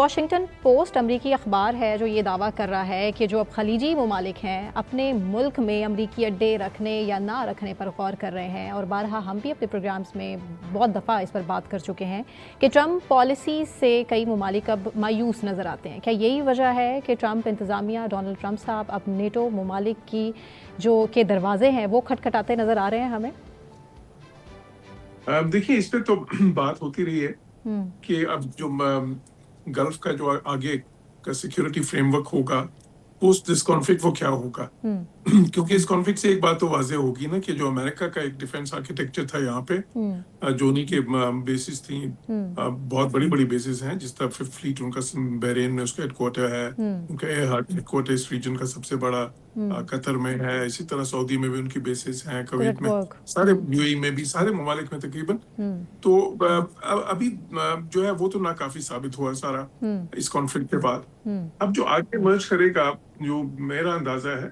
Washington post امریکی اخبار ہے جو یہ دعویٰ کر رہا ہے کہ جو اب خلیجی ممالک ہیں اپنے ملک میں امریکی اڈے رکھنے یا نہ رکھنے پر غور کر رہے ہیں، اور بارہا ہم بھی اپنے پروگرامز میں بہت دفعہ اس پر بات کر چکے ہیں کہ ٹرمپ پالیسی سے کئی ممالک اب مایوس نظر آتے ہیں۔ کیا یہی وجہ ہے کہ ٹرمپ انتظامیہ، ڈونلڈ ٹرمپ صاحب اب نیٹو ممالک کی جو کے دروازے ہیں وہ کھٹکھٹاتے نظر آ رہے ہیں ہمیں؟ دیکھیے، اس پہ تو بات ہوتی رہی ہے کہ اب جو گلف کا جو آگے کا سیکیورٹی فریم ورک ہوگا پوسٹ دس کانفلکٹ وہ کیا ہوگا، کیونکہ اس کانفلکٹ سے ایک بات تو واضح ہوگی نا کہ جو امریکہ کا ایک ڈیفینس آرکیٹیکچر تھا یہاں پہ، جو انہیں کے بیسز تھیں، بہت بڑی بڑی بیسز ہیں، جس طرح ففتھ فلیٹ ان کا بحرین میں اس کا ہیڈ کوارٹر ہے، ان کا ہیڈ کوارٹر اس ریجن کا سب سے بڑا قطر میں ہے، اسی طرح سعودی میں بھی ان کی بیسز ہیں، کویت میں، سارے یو اے میں بھی، سارے ممالک میں تقریباً۔ تو ابھی جو ہے وہ تو ناکافی ثابت ہوا سارا اس کانفلکٹ کے بعد۔ اب جو آگے مرج کرے گا، جو میرا اندازہ ہے،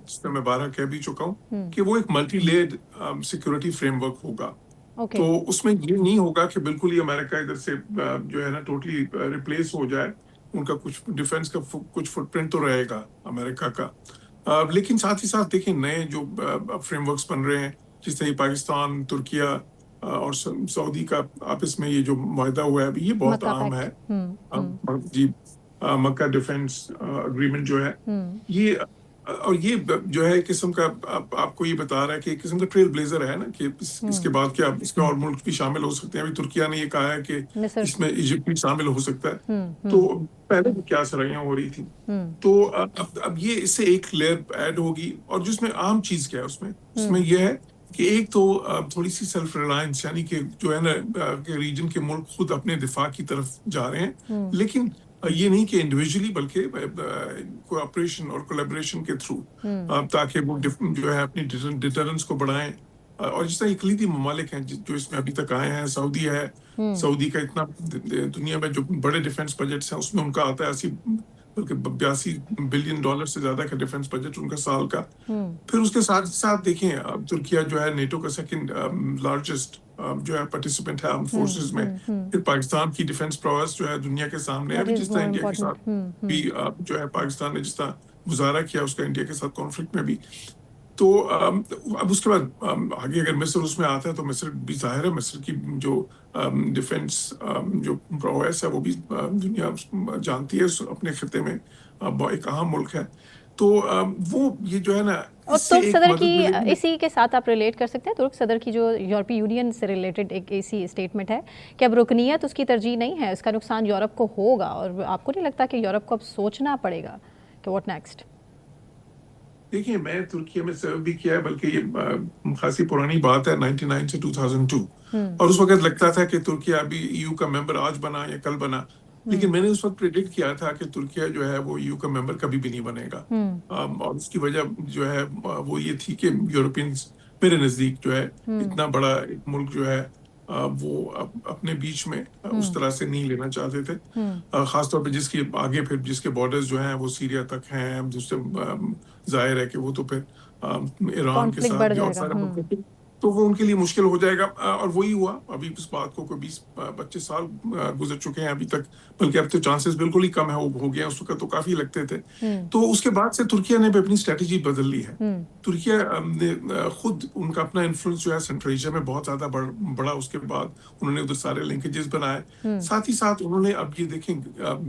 جس میں بارہ کہہ بھی چکا ہوں، کہ وہ ایک multi Laird security frame work ہوگا۔ تو اس میں یہ نہیں ہوگا کہ بالکل ہی امریکہ ادھر سے جو ہے نا ٹوٹلی ریپلیس ہو جائے، ان کا کچھ ڈیفینس کا کچھ فٹ پرنٹ تو رہے گا امریکہ کا، لیکن ساتھ ہی ساتھ دیکھیں نئے جو فریم ورکس بن رہے ہیں، جس طرح پاکستان، ترکیہ اور سعودی کا آپس میں یہ جو معاہدہ ہوا ہے ابھی، یہ بہت عام ہے جی، مکہ ڈیفینس اگریمنٹ جو ہے یہ، اور یہ جو ہے ایک قسم کا آپ کو یہ بتا رہا ہے کہ ایک قسم کا ٹریل بلیزر ہے نا، کہ اس کے بعد کیا اس میں اور ملک بھی شامل ہو سکتے ہیں۔ ابھی ترکیہ نے یہ کہا ہے کہ اس میں ایجپٹ بھی شامل ہو سکتا ہے، تو پہلے بھی کیا سرائیاں ہو رہی تھی، تو اب یہ اس سے ایک لیئر ایڈ ہوگی، اور جس میں عام چیز کیا ہے اس میں یہ ہے کہ ایک تو تھوڑی سی سیلف ریلائنس، یعنی کہ جو ہے نا کہ ریجن کے ملک خود اپنے دفاع کی طرف جا رہے ہیں، لیکن یہ نہیں کہ انڈیویجولی بلکہ کوآپریشن اور کولیبریشن کے تھرو، تاکہ وہ جو ہے اپنی ڈیٹرنس کو بڑھائیں۔ اور جس طرح اقلیتی ممالک ہیں جو اس میں ابھی تک آئے ہیں، سعودی ہے، سعودی کا اتنا دنیا میں جو بڑے ڈیفینس بجٹس ہیں اس میں ان کا آتا ہے 82 بلین ڈالر سے زیادہ کا ڈیفینس بجٹ ان کا سال کا۔ پھر اس کے ساتھ ساتھ دیکھیں ترکیہ جو ہے نیٹو کا سیکنڈ لارجسٹ جو ہے پارٹیسپینٹ ہے آرم فورسز میں، پھر پاکستان کی ڈیفینس پروس جو ہے دنیا کے سامنے ہے، جس طرح انڈیا کے ساتھ بھی جو ہے پاکستان نے جس طرح گزارا کیا اس کا انڈیا کے ساتھ کانفلکٹ میں بھی۔ تو اب اس کے بعد آگے اگر مصر اس میں آتا ہے تو مصر بھی ظاہر ہے، مصر کی جو ڈیفینس جو پرویس ہے وہ بھی دنیا جانتی ہے، اپنے خطے میں ایک اہم ملک ہے۔ تو وہ یہ جو ہے نا، اور ترک صدر کی اسی کے ساتھ آپ ریلیٹ کر سکتے ہیں، ترک صدر کی جو یورپی یونین سے ریلیٹڈ ایک ایسی اسٹیٹمنٹ ہے کہ اب رکنیت اس کی ترجیح نہیں ہے، اس کا نقصان یورپ کو ہوگا، اور آپ کو نہیں لگتا کہ یورپ کو اب سوچنا پڑے گا کہ واٹ نیکسٹ؟ دیکھیے، میں ترکیہ میں سرو بھی کیا ہے، بلکہ یہ خاصی پرانی بات ہے، 99 سے 2002، اور اس وقت لگتا تھا کہ ترکیہ ابھی EU کا ممبر آج بنا یا کل بنا، لیکن میں نے اس وقت پریڈکٹ کیا تھا کہ ترکیہ جو ہے وہ EU کا ممبر کبھی بھی نہیں بنے گا، اور اس کی وجہ جو ہے وہ یہ تھی کہ یورپینز میرے نزدیک جو ہے اتنا بڑا ایک ملک جو ہے وہ اپنے بیچ میں اس طرح سے نہیں لینا چاہتے تھے، خاص طور پہ جس کی آگے پھر جس کے بارڈرز جو ہیں وہ سیریا تک ہیں، دوسرے ظاہر ہے کہ وہ تو پھر ایران کے ساتھ اور سارے ملک، تو وہ ان کے لیے مشکل ہو جائے گا، اور وہی ہوا۔ ابھی اس بات کو 20-25 سال گزر چکے ہیں ابھی تک، بلکہ اب تو چانسز بالکل ہی کم ہے، ہو گیا، اس وقت تو کافی لگتے تھے۔ تو اس کے بعد سے ترکیہ نے بھی اپنی اسٹریٹجی بدل لی ہے۔ ترکیہ نے خود ان کا اپنا انفلوئنس جو ہے سینٹرل ایشیا میں بہت زیادہ بڑا، اس کے بعد انہوں نے ادھر سارے لنکیجز بنائے، ساتھ ہی ساتھ انہوں نے اب یہ دیکھیں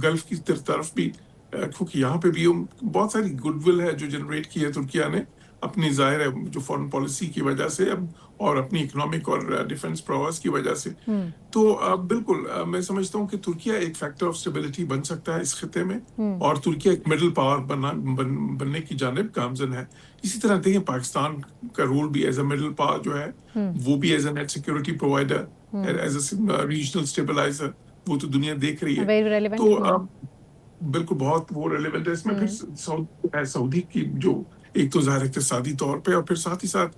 گلف کی طرف بھی، کیونکہ یہاں پہ بھی بہت ساری گڈ ول ہے جو جنریٹ کی ہے ترکیہ نے اپنی ظاہر ہے جو فارن پالیسی کی وجہ سے اور اپنی اکنامک اور ڈیفینس پروس کی وجہ سے۔ تو بالکل میں سمجھتا ہوں کہ ترکیہ ایک فیکٹر آف اسٹیبلٹی بن سکتا ہے اس خطے میں، اور ترکیہ ایک مڈل پاور بننے کی جانب گامزن ہے۔ اسی طرح دیکھیں پاکستان کا رول بھی ایز اے مڈل پاور جو ہے، وہ بھی as a net security provider, as a regional stabilizer, وہ تو دنیا دیکھ رہی ہے۔ تو بالکل بہت وہ ریلیونٹ ہے اس میں۔ پھر سعودی کی جو ایک تو ظاہر اقتصادی طور پہ، اور پھر ساتھ ہی ساتھ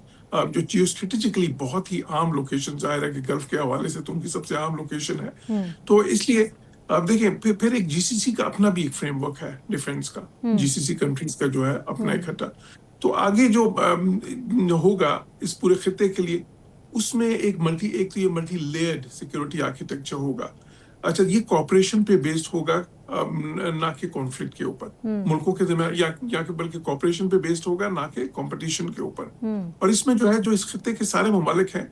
جو جیو اسٹریٹجکلی بہت ہی عام لوکیشن، ظاہر ہے کہ گلف کے حوالے سے تو ان کی سب سے عام لوکیشن ہے، تو اس لیے آپ دیکھیں پھر ایک GCC کا اپنا بھی ایک فریم ورک ہے ڈیفینس کا، GCC کنٹریز کا جو ہے اپنا اکٹھا۔ تو آگے جو ہوگا اس پورے خطے کے لیے، اس میں ایک تو یہ ملٹی لیئرڈ سیکورٹی آرکیٹیکچر ہوگا، اچھا یہ کوآپریشن پہ بیسڈ ہوگا نہ کہ کانفلکٹ کے اوپر ملکوں کے درمیان یا کہ بلکہ کوآپریشن پہ بیسڈ ہوگا نہ کہ کمپٹیشن کے اوپر. اور اس میں جو ہے جو اس خطے کے سارے ممالک ہیں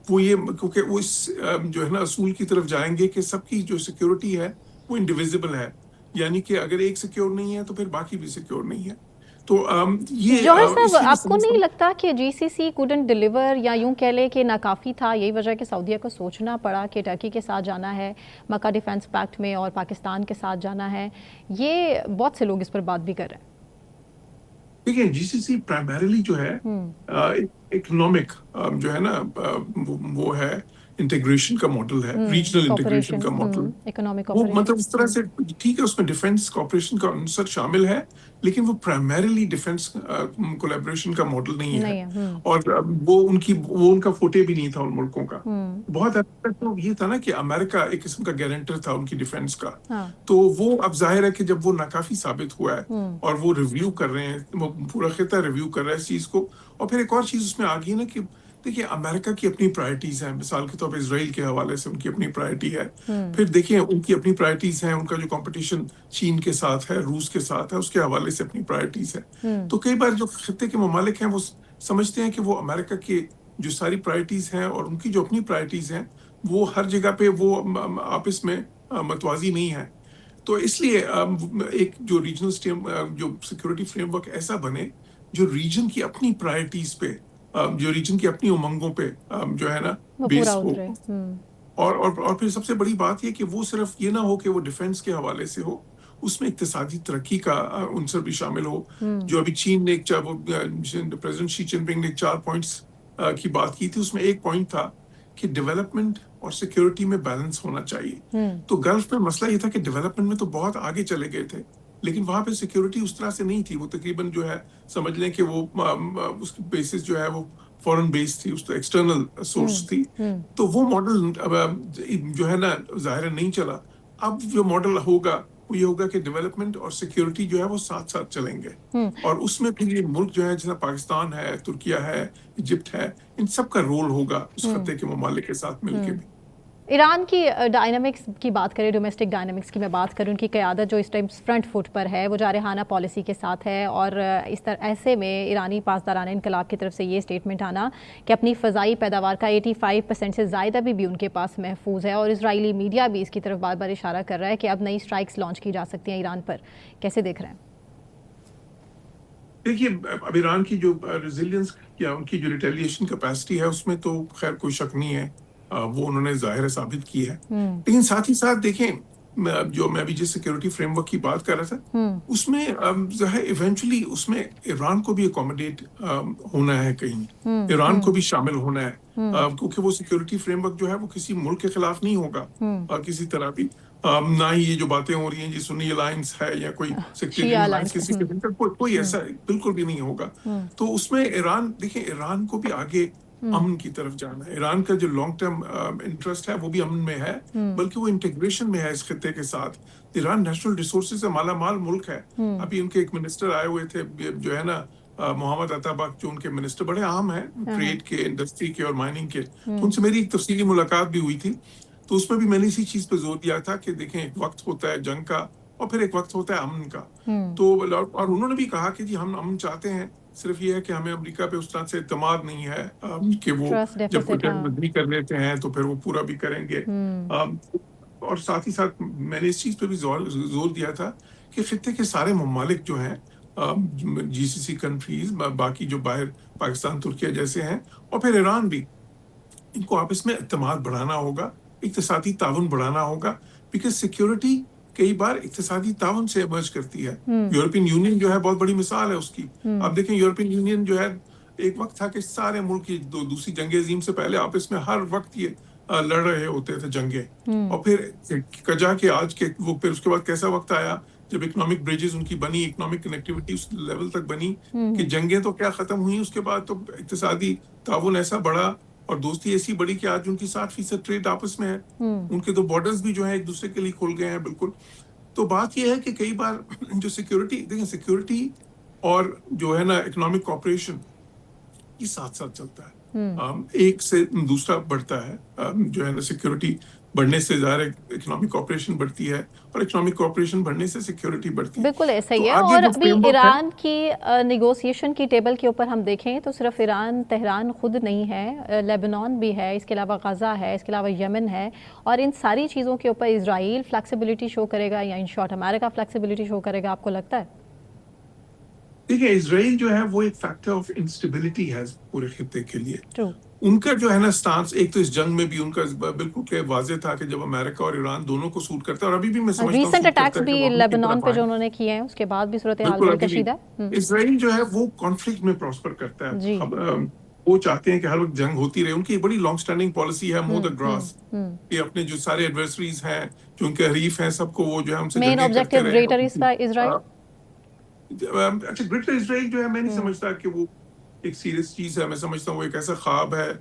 وہ یہ کیونکہ وہ اس جو ہے نا اصول کی طرف جائیں گے کہ سب کی جو سیکیورٹی ہے وہ انڈیویزبل ہے, یعنی کہ اگر ایک سیکیور نہیں ہے تو پھر باقی بھی سیکیور نہیں ہے. تو یہ جوہر صاحب آپ کو نہیں لگتا کہ جی سی سی کوڈنٹ ڈیلیور, یا یوں کہہ لیں کہ ناکافی تھا, یہی وجہ کہ سعودیہ کو سوچنا پڑا کہ ٹرکی کے ساتھ جانا ہے مکہ ڈیفنس پیکٹ میں اور پاکستان کے ساتھ جانا ہے؟ یہ بہت سے لوگ اس پر بات بھی کر رہے ہیں. دیکھیں جی سی سی پرائمریلی جو ہے اکنامک جو ہے نا وہ ہے انٹیگریشن کا ماڈل ہے, ریجنل انٹیگریشن کا ماڈل. وہ مطلب اس طرح سے ٹھیک ہے اس میں ڈیفنس کوآپریشن کا عنصر شامل ہے, لیکن وہ پرائمریلی ڈیفنس کولیبریشن کا ماڈل نہیں ہے. اور وہ ان کا فوٹے بھی نہیں تھا ان ملکوں کا. بہت حد تک تو یہ تھا نا کہ امریکہ ایک قسم کا گارنٹر تھا ان کی ڈیفنس کا. تو وہ اب ظاہر ہے کہ جب وہ ناکافی ثابت ہوا ہے اور وہ ریویو کر رہے ہیں, وہ پورا خطہ ریویو کر رہا ہے اس چیز کو. اور پھر ایک اور چیز اس میں آ گئی نا کہ دیکھیے امریکہ کی اپنی پرائرٹیز ہیں, مثال کے طور پہ اسرائیل کے حوالے سے ان کی اپنی پرائرٹی ہے. پھر دیکھیں ان کی اپنی پرائرٹیز ہیں, ان کا جو کمپٹیشن چین کے ساتھ ہے, روس کے ساتھ ہے, اس کے حوالے سے اپنی پرائرٹیز ہے. تو کئی بار جو خطے کے ممالک ہیں وہ سمجھتے ہیں کہ وہ امریکہ کی جو ساری پرائرٹیز ہیں اور ان کی جو اپنی پرائرٹیز ہیں وہ ہر جگہ پہ وہ آپس میں متوازی نہیں ہے. تو اس لیے ایک جو ریجنل جو سیکورٹی فریم ورک ایسا بنے جو ریجن کی اپنی پرائرٹیز پہ, جو ریجن کی اپنی امنگوں پہ جو ہے نا بیس ہو. اور پھر سب سے بڑی بات یہ کہ وہ صرف یہ نہ ہو کہ وہ ڈیفنس کے حوالے سے ہو, اس میں اقتصادی ترقی کا عنصر بھی شامل ہو. جو ابھی چین نے پریزیڈنٹ شی جن پنگ نے 4 پوائنٹس کی بات کی تھی, اس میں ایک پوائنٹ تھا کہ ڈیولپمنٹ اور سیکیورٹی میں بیلنس ہونا چاہیے. تو گلف میں مسئلہ یہ تھا کہ ڈیولپمنٹ میں تو بہت آگے چلے گئے تھے, لیکن وہاں پہ سیکیورٹی اس طرح سے نہیں تھی. وہ تقریباً جو ہے سمجھ لیں کہ وہ اس کی بیسس جو ہے وہ فورن بیس تھی, اس تو ایکسٹرنل سورس تھی. تو وہ ماڈل جو ہے نا ظاہر نہیں چلا. اب جو ماڈل ہوگا وہ یہ ہوگا کہ ڈیولپمنٹ اور سیکیورٹی جو ہے وہ ساتھ ساتھ چلیں گے. اور اس میں پھر یہ ملک جو ہے جیسا پاکستان ہے, ترکیہ ہے, ایجپٹ ہے, ان سب کا رول ہوگا اس خطے کے ممالک کے ساتھ مل کے بھی. ایران کی ڈائنامکس کی بات کریں, ڈومیسٹک ڈائنامکس کی میں بات کروں, ان کی قیادت جو اس ٹائم فرنٹ فٹ پر ہے وہ جارحانہ پالیسی کے ساتھ ہے. اور اس طرح ایسے میں ایرانی پاسداران انقلاب کی طرف سے یہ اسٹیٹمنٹ آنا کہ اپنی فضائی پیداوار کا 85% سے زائد بھی ان کے پاس محفوظ ہے. اور اسرائیلی میڈیا بھی اس کی طرف بار بار اشارہ کر رہا ہے کہ اب نئی اسٹرائکس لانچ کی جا سکتی ہیں ایران پر. کیسے دیکھ رہے ہیں؟ دیکھیے اب ایران کی جو ریزیلینس یا ان کی جو ریٹیلیشن کیپیسٹی ہے اس میں تو خیر کوئی شک نہیں ہے, وہ انہوں نے ظاہر ثابت کی ہے. لیکن ساتھ ہی ساتھ دیکھیں جو میں ابھی جس سیکورٹی فریم ورک کی بات کر رہا تھا اس میں ایونچولی اس میں ایران کو بھی اکوموڈیٹ ہونا ہے, کہیں ایران کو بھی شامل ہونا ہے, کیونکہ وہ سیکورٹی فریم ورک جو ہے وہ کسی ملک کے خلاف نہیں ہوگا کسی طرح بھی. نہ ہی یہ جو باتیں ہو رہی ہیں جی سنی الائنس ہے یا کوئی سیکٹریٹ الائنس کسی کے کوئی ایسا بالکل بھی نہیں ہوگا. تو اس میں ایران دیکھیں ایران کو بھی آگے امن کی طرف جانا ہے. ایران کا جو لانگ ٹرم انٹرسٹ ہے وہ بھی امن میں ہے, بلکہ وہ انٹیگریشن میں ہے اس خطے کے ساتھ. ایران نیچرل ریسورسز سے مالا مال ملک ہے. ابھی ان کے ایک منسٹر آئے ہوئے تھے جو ہے نا محمد عطابک, جو ان کے منسٹر بڑے عام ہیں ٹریڈ کے, انڈسٹری کے اور مائننگ کے. تو ان سے میری ایک تفصیلی ملاقات بھی ہوئی تھی, تو اس میں بھی میں نے اسی چیز پہ زور دیا تھا کہ دیکھیں ایک وقت ہوتا ہے جنگ کا اور پھر ایک وقت ہوتا ہے امن کا. تو اور انہوں نے بھی کہا کہ جی ہم امن چاہتے ہیں, صرف یہ ہے کہ ہمیں امریکہ پہ اس طرح سے اعتماد نہیں ہے کہ وہ جب کوئی ٹرم کر لیتے ہیں تو پھر وہ پورا بھی کریں گے. اور ساتھ ہی ساتھ میں نے اس چیز پہ بھی زور دیا تھا کہ خطے کے سارے ممالک جو ہیں جی سی سی کنٹریز, باقی جو باہر پاکستان ترکیہ جیسے ہیں اور پھر ایران بھی, ان کو آپس میں اعتماد بڑھانا ہوگا, اقتصادی تعاون بڑھانا ہوگا. بیکاز سیکیورٹی کئی بار اقتصادی تعاون سے ایمرج کرتی ہے. یورپین یونین جو ہے بہت بڑی مثال ہے اس کی. اب دیکھیں یورپین یونین جو ہے ایک وقت تھا کہ سارے ملک دوسری جنگ عظیم سے پہلے آپس میں ہر وقت یہ لڑ رہے ہوتے تھے جنگیں, اور پھر کجا کے آج کے وہ پھر اس کے بعد کیسا وقت آیا جب اکنامک بریجز ان کی بنی, اکنامک کنیکٹیوٹی اس لیول تک بنی کہ جنگیں تو کیا ختم ہوئی, اس کے بعد تو اقتصادی تعاون ایسا بڑا اور دوستی ایسی بڑی کہ آج ان کی 60% ٹریڈ آپس میں ہے. ان کے تو بارڈرز بھی جو ہیں ایک دوسرے کے لیے کھول گئے ہیں بالکل. تو بات یہ ہے کہ کئی بار جو سیکیورٹی دیکھیں سیکیورٹی اور جو ہے نا اکنامک کوآپریشن یہ ساتھ ساتھ چلتا ہے, ایک سے دوسرا بڑھتا ہے. جو ہے نا سیکیورٹی بڑھنے سے ظاہر اکنامک کوآپریشن بڑھتی ہے اور اکنامک کوآپریشن بڑھنے سے سیکیورٹی بڑھتی ہے. بالکل ایسا ہی ہے. اور ابھی ایران کی نیگوسیشن کی ٹیبل کے اوپر ہم دیکھیں تو صرف ایران تہران خود نہیں ہے, لیبنان بھی ہے, اس کے علاوہ غزہ ہے, اس کے علاوہ یمن ہے, اور ان ساری چیزوں کے اوپر اسرائیل فلیکسیبلٹی شو کرے گا یا ان شارٹ امریکہ فلیکسیبلٹی شو کرے گا, آپ کو لگتا ہے؟ دیکھیں اسرائیل جو ہے وہ ایک فیکٹر آف انسٹیبلٹی ہے پورے خطے کے لیے. ان کا جو ہے نا سٹانس, ایک تو اس جنگ میں بھی ان کا بالکل کہ واضح تھا کہ جب امریکہ اور ایران دونوں کو سوٹ کرتا ہے, اور ابھی بھی میں سمجھتا ہوں ریسنٹ اٹیکس بھی لیبنان پہ جو انہوں نے کیے ہیں اس کے بعد بھی صورتحال بڑی کشیدہ ہے. اسرائیل جو ہے وہ کانفلکٹ میں پراسپر کرتا ہے. وہ چاہتے ہیں کہ ہر وقت جنگ ہوتی رہے. ان کی بڑی لانگ سٹینڈنگ پالیسی ہے مو دا گراس, کہ اپنے جو سارے ایڈورسریز ہیں جو ان کے حریف ہیں سب کو وہ جو ہے ہم سے جنگیں کرتے رہے. اچھا گریٹر اسرائیل جو ہے میں نہیں سمجھتا کہ وہ ایک سیریس چیز ہے. میں سمجھتا ہوں وہ ایک ایسا خواب ہے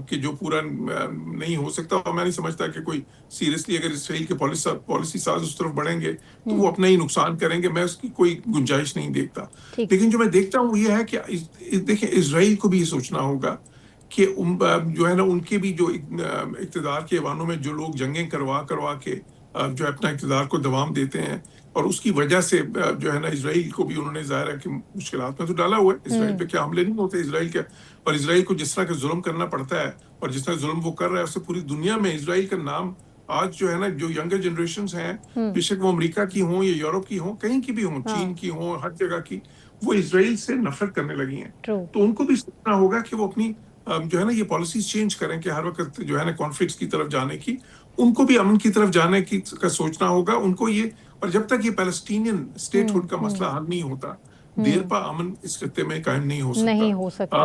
کہ جو پورا نہیں ہو سکتا, اور میں نہیں سمجھتا کہ کوئی سیریسلی اگر اسرائیل کے پالیسی ساز اس طرف بڑھیں گے تو وہ اپنا ہی نقصان کریں گے. میں اس کی کوئی گنجائش نہیں دیکھتا. لیکن جو میں دیکھتا ہوں وہ یہ ہے کہ دیکھیں اسرائیل کو بھی یہ سوچنا ہوگا کہ جو ہے نا ان کے بھی جو اقتدار کے ایوانوں میں جو لوگ جنگیں کروا کے جو اپنا اقتدار کو دوام دیتے ہیں, اور اس کی وجہ سے جو ہے نا اسرائیل کو بھی انہوں نے ظاہر ہے کہ مشکلات میں تو ڈالا ہوا ہے. اسرائیل پہ کیا حملے نہیں ہوتے اسرائیل کے, اور اسرائیل کو جس طرح کا ظلم کرنا پڑتا ہے اور جس طرح ظلم وہ کر رہا ہے اس سے پوری دنیا میں اسرائیل کا نام آج جو ہے نا جو ینگر جنریشنز ہیں, بے شک وہ امریکہ کی ہوں یا یورپ کی ہوں, کہیں کی بھی ہوں, چین کی ہوں, ہر جگہ کی, وہ اسرائیل سے نفرت کرنے لگی ہیں. تو ان کو بھی سوچنا ہوگا کہ وہ اپنی جو ہے نا یہ پالیسیز چینج کریں کہ ہر وقت جو ہے نا کانفلکٹس کی طرف جانے کی, ان کو بھی امن کی طرف جانے کی کا سوچنا ہوگا. ان کو یہ, اور جب تک یہ پیلسٹینین اسٹیٹ ہوڈ کا مسئلہ حل نہیں ہوتا, دیر پا امن اس خطے میں قائم نہیں ہو سکتا.